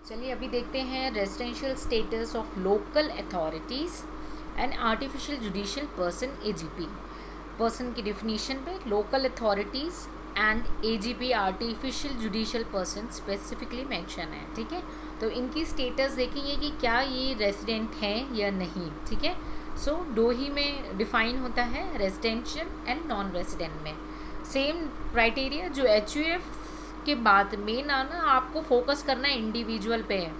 चलिए अभी देखते हैं residential status of local authorities and artificial judicial person AGP. Person की डिफिनीशन पे local authorities and AGP artificial judicial person specifically mention है। ठीक है, तो इनकी स्टेटस देखेंगे कि क्या ये रेजिडेंट हैं या नहीं। ठीक है, सो दो ही में डिफाइन होता है, रेजिडेंशियल एंड नॉन रेजिडेंट में। सेम क्राइटेरिया जो एचयूएफ के बाद मेन आना आपको फोकस करना है इंडिविजुअल पे है।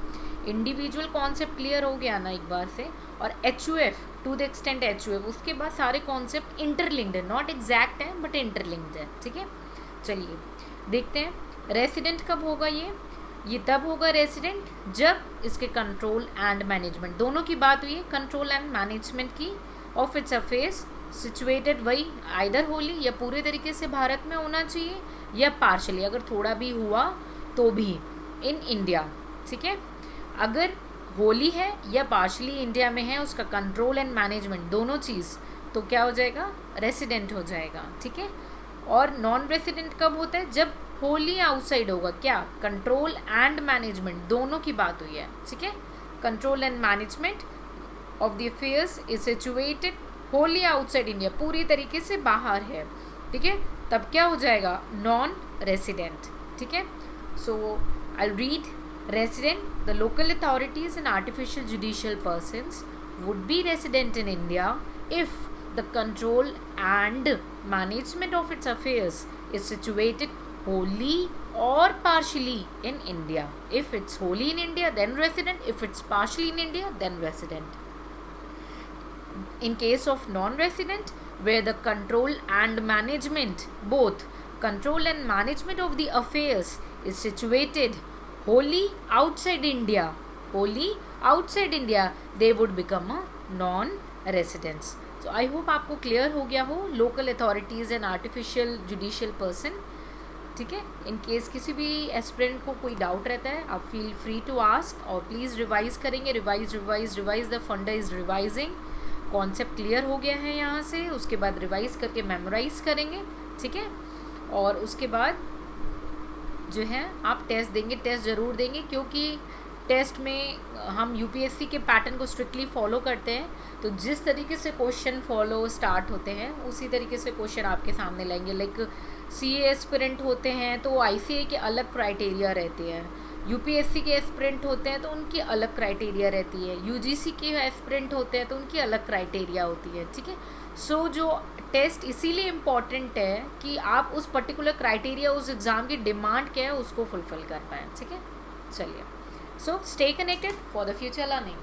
इंडिविजुअल कॉन्सेप्ट क्लियर हो गया ना एक बार से, और HUF to the extent HUF, उसके बाद सारे कॉन्सेप्ट इंटरलिंक्ड है, नॉट एग्जैक्ट है बट इंटरलिंक्ड है। ठीक है, चलिए देखते हैं रेसिडेंट कब होगा। ये तब होगा रेसिडेंट जब इसके कंट्रोल एंड मैनेजमेंट दोनों की बात हुई है। कंट्रोल एंड मैनेजमेंट की ऑफ इट्स अफेयर्स सिचुएटेड, वही आइदर होली या पूरे तरीके से भारत में होना चाहिए या पार्शली, अगर थोड़ा भी हुआ तो भी इन इंडिया। ठीक है, अगर होली है या पार्शली इंडिया में है, उसका कंट्रोल एंड मैनेजमेंट दोनों चीज़, तो क्या हो जाएगा, रेसिडेंट हो जाएगा। ठीक है, और नॉन रेसिडेंट कब होता है, जब होली आउटसाइड होगा, क्या कंट्रोल एंड मैनेजमेंट दोनों की बात हुई है। ठीक है, control and management of the affairs is situated Holi outside India, पूरी तरीके से बाहर है। ठीक है, तब क्या हो जाएगा, नॉन रेसिडेंट। ठीक है, so I read resident, the local authorities and artificial judicial persons would be resident in India if the control and management of its affairs is situated wholly or partially in India. If it's wholly in India, then resident. If it's partially in India, then resident. In case of non-resident, where the control and management, both control and management of the affairs is situated wholly outside India, they would become a non-residents. So I hope आपको clear हो गया हो local authorities and artificial judicial person. ठीक है, in case किसी भी aspirant को कोई डाउट रहता है, आप फील फ्री टू आस्क, और प्लीज़ रिवाइज करेंगे। रिवाइज द फंडा इज़ रिवाइजिंग। कॉन्सेप्ट क्लियर हो गया है यहाँ से, उसके बाद रिवाइज करके मेमोराइज करेंगे। ठीक है, और उसके बाद जो है आप टेस्ट देंगे, टेस्ट ज़रूर देंगे, क्योंकि टेस्ट में हम यूपीएससी के पैटर्न को स्ट्रिक्टली फॉलो करते हैं। तो जिस तरीके से क्वेश्चन फॉलो स्टार्ट होते हैं उसी तरीके से क्वेश्चन आपके सामने लाएंगे। लाइक सीए एस्पिरेंट होते हैं तो आईसीए के अलग क्राइटेरिया रहते हैं, यूपीएससी के एस्पिरेंट होते हैं तो उनकी अलग क्राइटेरिया रहती है, यूजीसी के एस्पिरेंट होते हैं तो उनकी अलग क्राइटेरिया होती है। ठीक है, सो जो टेस्ट इसीलिए इम्पॉर्टेंट है कि आप उस पर्टिकुलर क्राइटेरिया, उस एग्ज़ाम की डिमांड क्या है उसको फुलफिल कर पाएँ। ठीक है, चलिए, so stay connected for the future learning.